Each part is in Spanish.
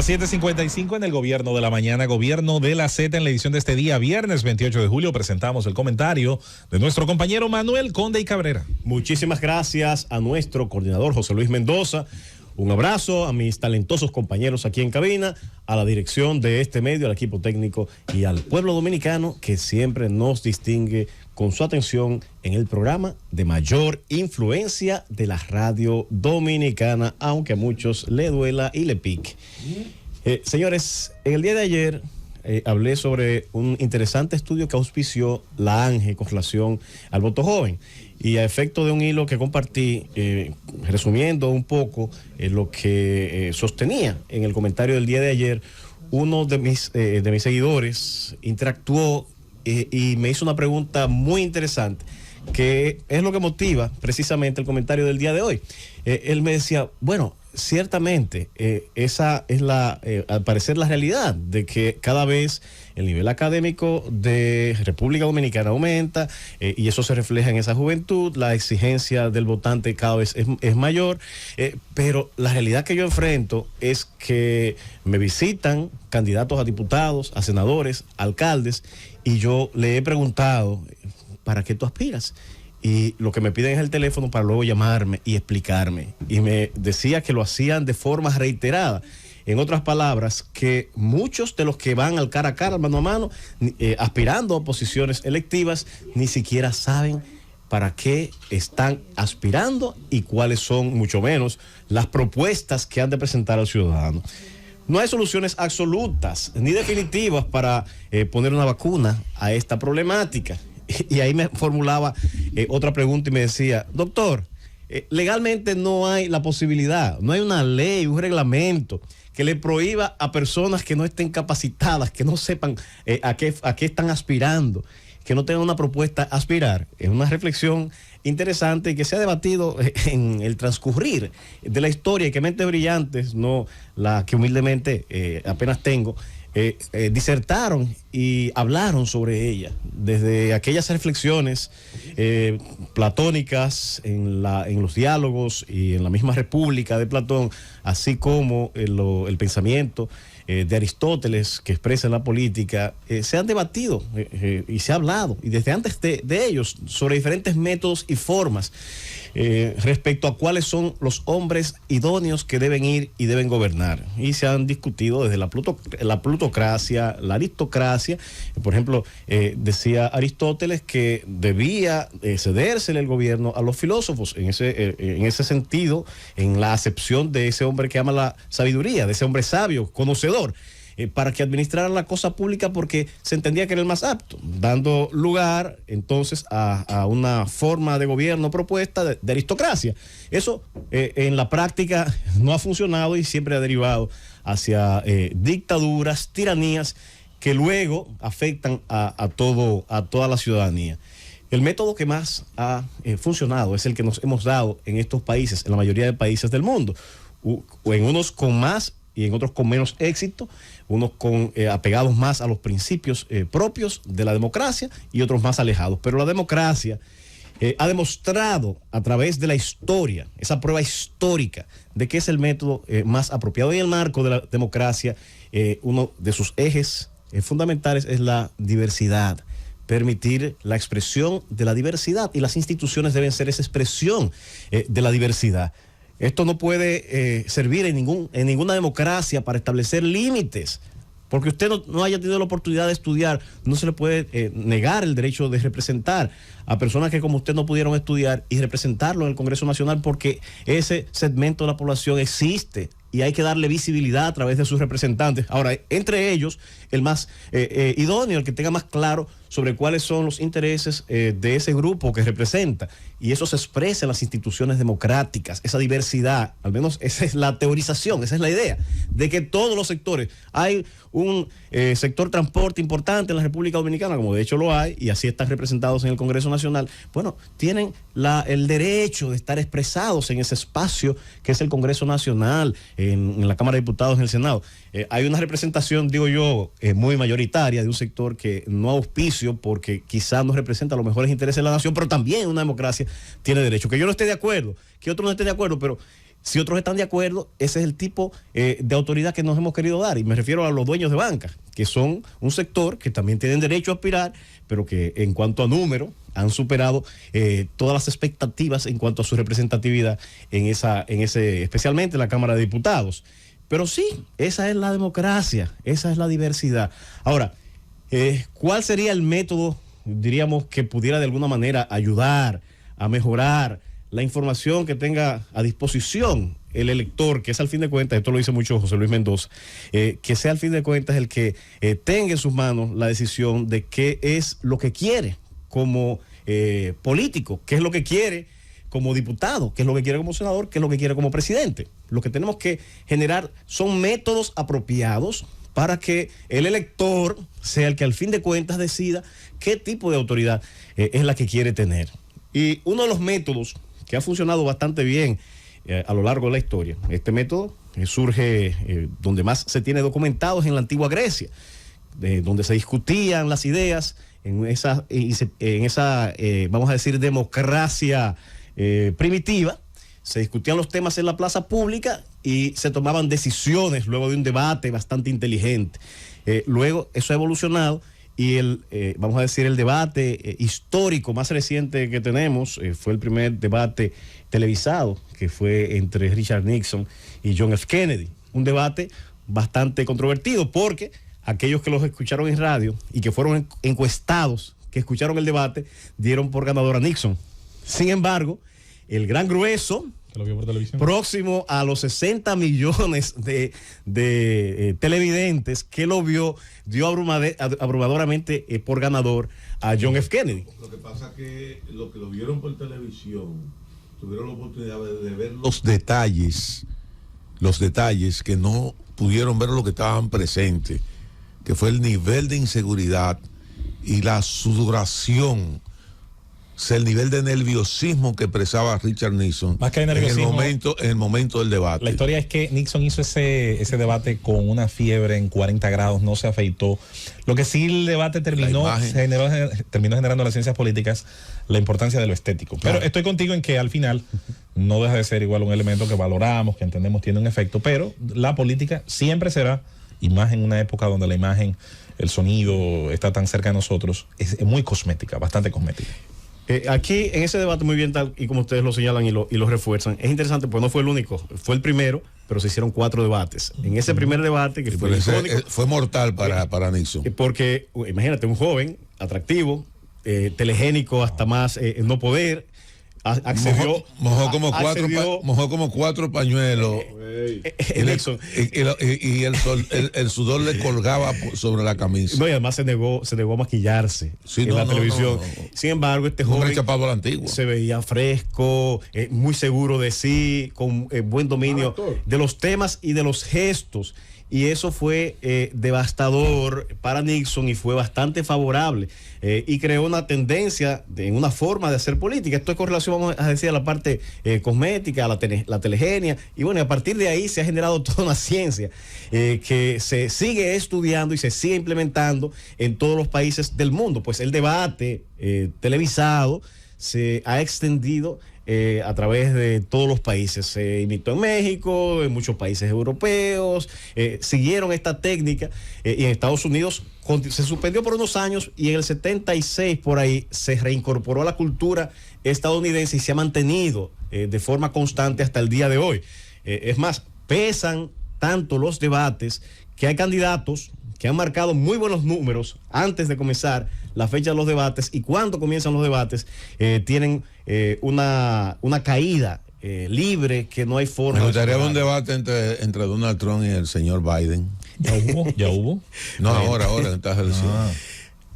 A 7:55 en el Gobierno de la Mañana, Gobierno de la Z, en la edición de este día, viernes 28 de julio, presentamos el comentario de nuestro compañero Manuel Conde y Cabrera. Muchísimas gracias a nuestro coordinador José Luis Mendoza. Un abrazo a mis talentosos compañeros aquí en cabina, a la dirección de este medio, al equipo técnico y al pueblo dominicano que siempre nos distingue con su atención en el programa de mayor influencia de la radio dominicana, aunque a muchos le duela y le pique. Señores, en el día de ayer hablé sobre un interesante estudio que auspició la ANGE con relación al voto joven. Y a efecto de un hilo que compartí, resumiendo un poco lo que sostenía en el comentario del día de ayer, uno de mis seguidores interactuó y me hizo una pregunta muy interesante, que es lo que motiva precisamente el comentario del día de hoy. Él me decía, bueno, ciertamente esa es al parecer la realidad de que cada vez el nivel académico de República Dominicana aumenta y eso se refleja en esa juventud, la exigencia del votante cada vez es mayor, pero la realidad que yo enfrento es que me visitan candidatos a diputados, a senadores, alcaldes, y yo le he preguntado, ¿para qué tú aspiras? Y lo que me piden es el teléfono para luego llamarme y explicarme. Y me decía que lo hacían de forma reiterada. En otras palabras, que muchos de los que van al cara a cara, mano a mano, aspirando a posiciones electivas, ni siquiera saben para qué están aspirando y cuáles son, mucho menos, las propuestas que han de presentar al ciudadano. No hay soluciones absolutas ni definitivas para poner una vacuna a esta problemática. Y ahí me formulaba otra pregunta y me decía, doctor, legalmente no hay la posibilidad, no hay una ley, un reglamento que le prohíba a personas que no estén capacitadas, que no sepan a qué están aspirando, que no tengan una propuesta a aspirar. Es una reflexión interesante que se ha debatido en el transcurrir de la historia y que mentes brillantes, no la que humildemente apenas tengo, disertaron y hablaron sobre ella, desde aquellas reflexiones platónicas en los diálogos y en la misma República de Platón, así como el pensamiento de Aristóteles que expresa la política, se han debatido y se ha hablado, y desde antes de ellos, sobre diferentes métodos y formas respecto a cuáles son los hombres idóneos que deben ir y deben gobernar. Y se han discutido desde la plutocracia, la aristocracia. Por ejemplo, decía Aristóteles que debía cedérsele el gobierno a los filósofos, en ese sentido, en la acepción de ese hombre que ama la sabiduría, de ese hombre sabio, conocedor, para que administraran la cosa pública porque se entendía que era el más apto, dando lugar entonces a una forma de gobierno propuesta de aristocracia. Eso en la práctica no ha funcionado y siempre ha derivado hacia dictaduras, tiranías que luego afectan a toda la ciudadanía. El método que más ha funcionado es el que nos hemos dado en estos países, en la mayoría de países del mundo, en unos con más y en otros con menos éxito, unos apegados más a los principios propios de la democracia y otros más alejados. Pero la democracia ha demostrado a través de la historia, esa prueba histórica de que es el método más apropiado. Y en el marco de la democracia, uno de sus ejes fundamentales es la diversidad, permitir la expresión de la diversidad, y las instituciones deben ser esa expresión de la diversidad. Esto no puede servir en ninguna democracia para establecer límites. Porque usted no haya tenido la oportunidad de estudiar, no se le puede negar el derecho de representar a personas que como usted no pudieron estudiar y representarlo en el Congreso Nacional, porque ese segmento de la población existe y hay que darle visibilidad a través de sus representantes. Ahora, entre ellos, el más idóneo, el que tenga más claro sobre cuáles son los intereses de ese grupo que representa. Y eso se expresa en las instituciones democráticas, esa diversidad, al menos esa es la teorización, esa es la idea, de que todos los sectores, hay un sector transporte importante en la República Dominicana, como de hecho lo hay, y así están representados en el Congreso Nacional, bueno, tienen el derecho de estar expresados en ese espacio que es el Congreso Nacional, en la Cámara de Diputados, en el Senado. Hay una representación, digo yo, muy mayoritaria de un sector que no auspicio porque quizás no representa los mejores intereses de la nación, pero también una democracia tiene derecho. Que yo no esté de acuerdo, que otro no esté de acuerdo, pero Si otros están de acuerdo, ese es el tipo de autoridad que nos hemos querido dar. Y me refiero a los dueños de banca, que son un sector que también tienen derecho a aspirar, pero que en cuanto a número han superado todas las expectativas en cuanto a su representatividad especialmente en la Cámara de Diputados. Pero sí, esa es la democracia, esa es la diversidad. Ahora, ¿cuál sería el método, diríamos, que pudiera de alguna manera ayudar a mejorar la información que tenga a disposición el elector, que es al fin de cuentas, esto lo dice mucho José Luis Mendoza, que sea al fin de cuentas el que tenga en sus manos la decisión de qué es lo que quiere como político, qué es lo que quiere como diputado, qué es lo que quiere como senador, qué es lo que quiere como presidente? Lo que tenemos que generar son métodos apropiados para que el elector sea el que al fin de cuentas decida qué tipo de autoridad es la que quiere tener. Y uno de los métodos que ha funcionado bastante bien a lo largo de la historia, este método surge donde más se tiene documentado es en la antigua Grecia, donde se discutían las ideas en esa vamos a decir, democracia primitiva. Se discutían los temas en la plaza pública y se tomaban decisiones luego de un debate bastante inteligente. Luego eso ha evolucionado y vamos a decir, el debate histórico más reciente que tenemos fue el primer debate televisado, que fue entre Richard Nixon y John F. Kennedy. Un debate bastante controvertido porque aquellos que los escucharon en radio y que fueron encuestados, que escucharon el debate, dieron por ganador a Nixon. Sin embargo, el gran grueso, que lo vio por televisión, próximo a los 60 millones de televidentes que lo vio, dio abrumadoramente por ganador a John F. Kennedy. Lo que pasa es que los que lo vieron por televisión tuvieron la oportunidad de ver los detalles que no pudieron ver lo que estaban presentes, que fue el nivel de inseguridad y la sudoración, o sea, el nivel de nerviosismo que expresaba Richard Nixon. Más que de nerviosismo, en el momento del debate. La historia es que Nixon hizo ese debate con una fiebre en 40 grados, no se afeitó. Lo que sí el debate terminó generando en las ciencias políticas la importancia de lo estético. Pero estoy contigo en que al final no deja de ser igual un elemento que valoramos, que entendemos tiene un efecto, pero la política siempre será, y más en una época donde la imagen, el sonido está tan cerca de nosotros, es muy cosmética, bastante cosmética. Aquí en ese debate muy bien tal y como ustedes lo señalan y lo refuerzan, es interesante porque no fue el único, fue el primero, pero se hicieron 4 debates. En ese primer debate que fue icónico, fue mortal para Nixon. Porque imagínate, un joven atractivo, telegénico hasta más no poder, accedió, mojó como cuatro pañuelos y el sudor le colgaba sobre la camisa. No, y además se negó a maquillarse en la televisión. Sin embargo, este joven se veía fresco, muy seguro de sí, con buen dominio de los temas y de los gestos. Y eso fue devastador para Nixon y fue bastante favorable y creó una tendencia en una forma de hacer política. Esto es con relación, vamos a decir, a la parte cosmética, a la telegenia. Y bueno, a partir de ahí se ha generado toda una ciencia que se sigue estudiando y se sigue implementando en todos los países del mundo. Pues el debate televisado se ha extendido a través de todos los países. Se imitó en México, en muchos países europeos, siguieron esta técnica y en Estados Unidos se suspendió por unos años y en el 76 por ahí se reincorporó a la cultura estadounidense y se ha mantenido de forma constante hasta el día de hoy. Es más, pesan tanto los debates que hay candidatos que han marcado muy buenos números antes de comenzar la fecha de los debates, y cuando comienzan los debates tienen una caída libre que no hay forma. Me gustaría un debate entre Donald Trump y el señor Biden. ¿Ya hubo? No, ahora en esta elección.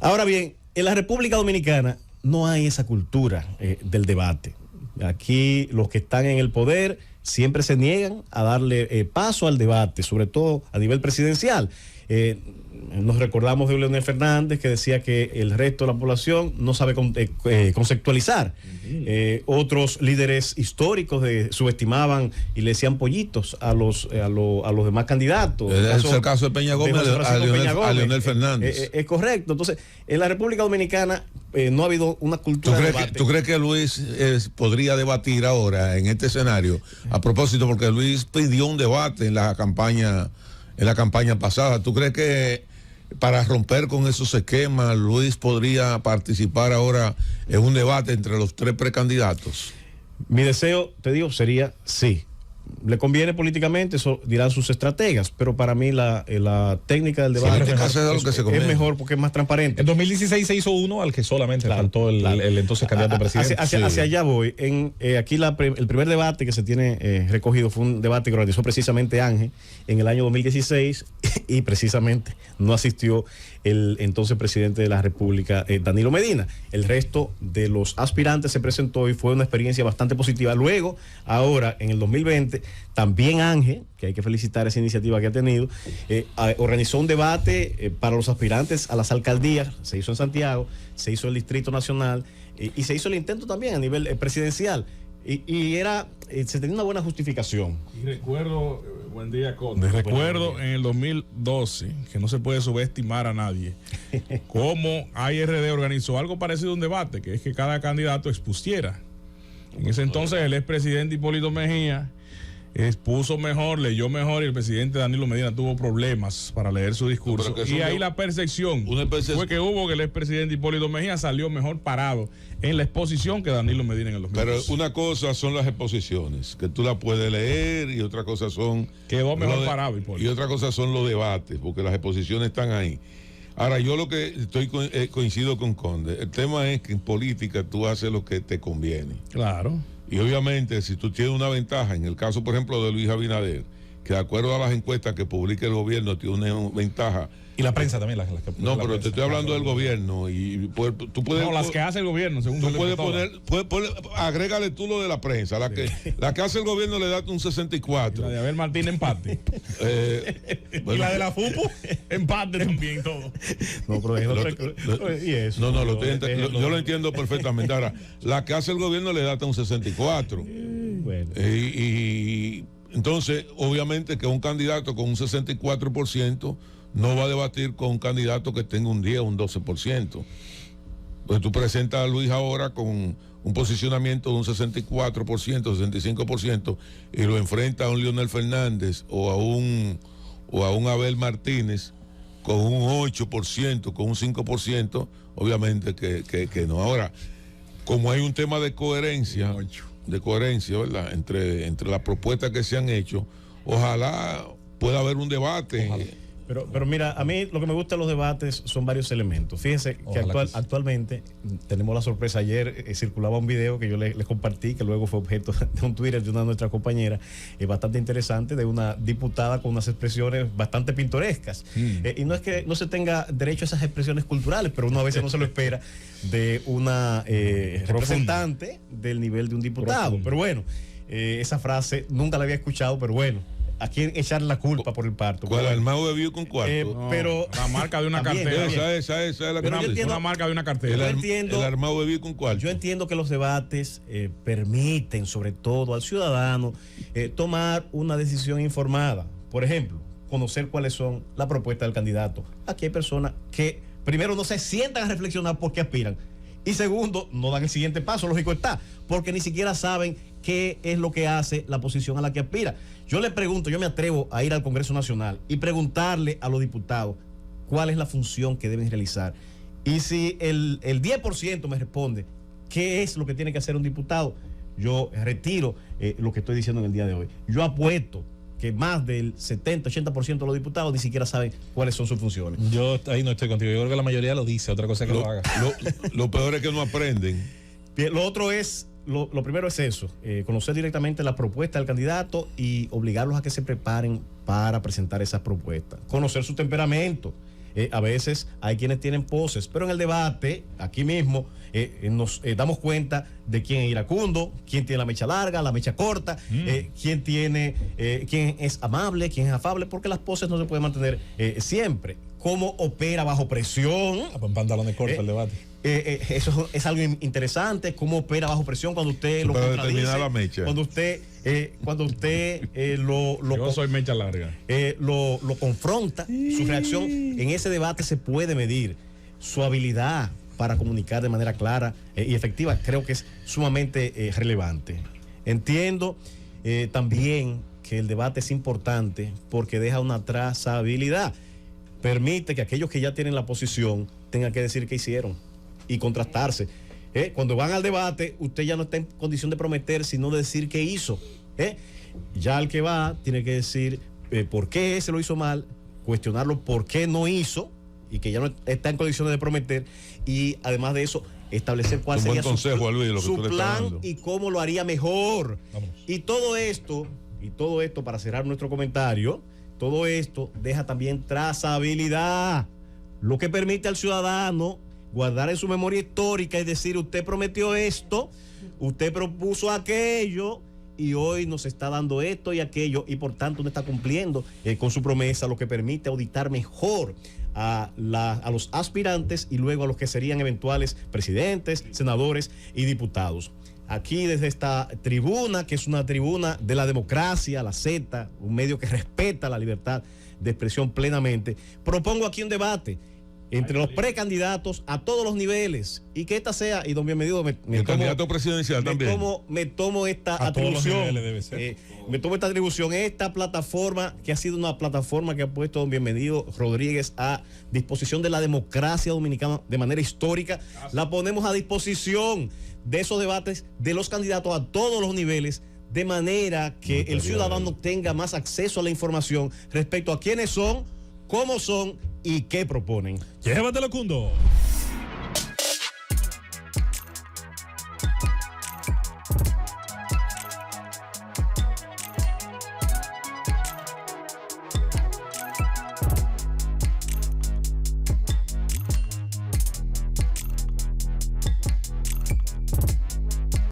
Ahora bien, en la República Dominicana no hay esa cultura del debate. Aquí los que están en el poder siempre se niegan a darle paso al debate, sobre todo a nivel presidencial. Nos recordamos de Leonel Fernández, que decía que el resto de la población no sabe conceptualizar. Otros líderes históricos subestimaban y le decían pollitos a los demás candidatos. Es el caso de Peña Gómez, a Leonel Fernández. Es correcto. Entonces, en la República Dominicana no ha habido una cultura de debate. ¿Tú crees que Luis podría debatir ahora en este escenario A propósito, porque Luis pidió un debate en la campaña pasada. ¿Tú crees que para romper con esos esquemas, Luis podría participar ahora en un debate entre los 3 precandidatos? Mi deseo, te digo, sería sí. Le conviene políticamente, eso dirán sus estrategas, pero para mí la técnica del debate es mejor porque es más transparente. En 2016 se hizo uno al que solamente faltó el entonces candidato a presidente. Hacia allá voy. Aquí el primer debate que se tiene recogido fue un debate que organizó precisamente Ángel en el año 2016 y precisamente no asistió el entonces presidente de la República, Danilo Medina. El resto de los aspirantes se presentó y fue una experiencia bastante positiva. Luego, ahora, en el 2020, también Ángel, que hay que felicitar esa iniciativa que ha tenido, organizó un debate para los aspirantes a las alcaldías. Se hizo en Santiago, se hizo en el Distrito Nacional y se hizo el intento también a nivel presidencial. Se tenía una buena justificación. Y recuerdo, buen día, Conde. Recuerdo en el 2012, que no se puede subestimar a nadie, cómo AIRD organizó algo parecido a un debate, que es que cada candidato expusiera. En ese entonces el expresidente Hipólito Mejía expuso mejor, leyó mejor, y el presidente Danilo Medina tuvo problemas para leer su discurso. Y ahí la percepción fue que el expresidente Hipólito Mejía salió mejor parado en la exposición que Danilo Medina en el 2012. Pero una cosa son las exposiciones, que tú la puedes leer, y otra cosa son... Quedó mejor parado, Hipólito. Y otra cosa son los debates, porque las exposiciones están ahí. Ahora, yo lo que coincido con Conde, el tema es que en política tú haces lo que te conviene. Claro. Y obviamente, si tú tienes una ventaja, en el caso, por ejemplo, de Luis Abinader, que de acuerdo a las encuestas que publica el gobierno, tiene una ventaja. Y la prensa también. No, pero te estoy hablando del gobierno. Y tú puedes. No, las que hace el gobierno, según tú puedes poner. Agrégale tú lo de la prensa. La que hace el gobierno le da un 64. La de Abel Martín, empate. Y la de la FUPU, empate también, todo. No, pero y eso. No, yo lo entiendo perfectamente. Ahora, la que hace el gobierno le da hasta un 64. Bueno. Y entonces, obviamente, que un candidato con un 64% no va a debatir con un candidato que tenga un 10 o un 12%. Pues tú presentas a Luis ahora con un posicionamiento de un 64%, 65%, y lo enfrenta a un Leonel Fernández o a un Abel Martínez con un 8%, con un 5%, obviamente que no. Ahora, como hay un tema de coherencia, ¿verdad? Entre las propuestas que se han hecho, ojalá pueda haber un debate. Ojalá. Pero mira, a mí lo que me gusta de los debates son varios elementos. Fíjense que actualmente tenemos la sorpresa. Ayer circulaba un video que yo les compartí, que luego fue objeto de un Twitter de una de nuestras compañeras, bastante interesante, de una diputada con unas expresiones bastante pintorescas. Y no es que no se tenga derecho a esas expresiones culturales, pero uno a veces no se lo espera de una representante del nivel de un diputado. Profundo. Pero bueno, esa frase nunca la había escuchado, pero bueno. ¿A quién echar la culpa por el parto? ¿Cuál? ¿Armado bebió con cuarto? No, pero la marca de una cartera. Esa es la que entiendo, una marca de una cartera. El armado bebió con cuarto. Yo entiendo que los debates permiten, sobre todo al ciudadano, tomar una decisión informada. Por ejemplo, conocer cuáles son las propuestas del candidato. Aquí hay personas que, primero, no se sientan a reflexionar por qué aspiran. Y segundo, no dan el siguiente paso, lógico está, porque ni siquiera saben qué es lo que hace la posición a la que aspira. Yo le pregunto, yo me atrevo a ir al Congreso Nacional y preguntarle a los diputados cuál es la función que deben realizar. Y si el 10% me responde qué es lo que tiene que hacer un diputado, yo retiro lo que estoy diciendo en el día de hoy. Yo apuesto que más del 70-80% de los diputados ni siquiera saben cuáles son sus funciones. Yo ahí no estoy contigo. Yo creo que la mayoría lo dice, otra cosa es que lo haga. Lo peor es que no aprenden. Bien, lo otro es, lo primero es eso, conocer directamente la propuesta del candidato y obligarlos a que se preparen para presentar esas propuestas. Conocer su temperamento. A veces hay quienes tienen poses, pero en el debate, aquí mismo, nos damos cuenta de quién es iracundo, quién tiene la mecha larga, la mecha corta, quién es amable, quién es afable, porque las poses no se pueden mantener siempre. Cómo opera bajo presión. En pantalones cortos el debate. Eso es algo interesante, cómo opera bajo presión cuando usted lo contradice, la mecha. cuando usted yo soy mecha larga. Lo confronta, su reacción en ese debate se puede medir, su habilidad para comunicar de manera clara y efectiva, creo que es sumamente relevante. Entiendo También que el debate es importante porque deja una trazabilidad. Permite que aquellos que ya tienen la posición tengan que decir qué hicieron y contrastarse. Cuando van al debate, usted ya no está en condición de prometer, sino de decir qué hizo. Ya el que va tiene que decir por qué se lo hizo mal, cuestionarlo por qué no hizo y que ya no está en condiciones de prometer, y además de eso establecer cuál sería su plan y cómo lo haría mejor. Vamos. Y todo esto para cerrar nuestro comentario, todo esto deja también trazabilidad, lo que permite al ciudadano guardar en su memoria histórica y decir: usted prometió esto, usted propuso aquello, y hoy nos está dando esto y aquello, y por tanto no está cumpliendo con su promesa, lo que permite auditar mejor a los aspirantes y luego a los que serían eventuales presidentes, senadores y diputados. Aquí desde esta tribuna, que es una tribuna de la democracia, la Z, un medio que respeta la libertad de expresión plenamente, propongo aquí un debate entre los precandidatos a todos los niveles, y que esta sea, y don Bienvenido, el candidato presidencial también. Me tomo esta atribución, me tomo esta atribución, esta plataforma que ha sido una plataforma que ha puesto don Bienvenido Rodríguez a disposición de la democracia dominicana de manera histórica. La ponemos a disposición de esos debates de los candidatos a todos los niveles, de manera que el ciudadano tenga más acceso a la información respecto a quiénes son, cómo son y qué proponen. Llévatelo, Cundo.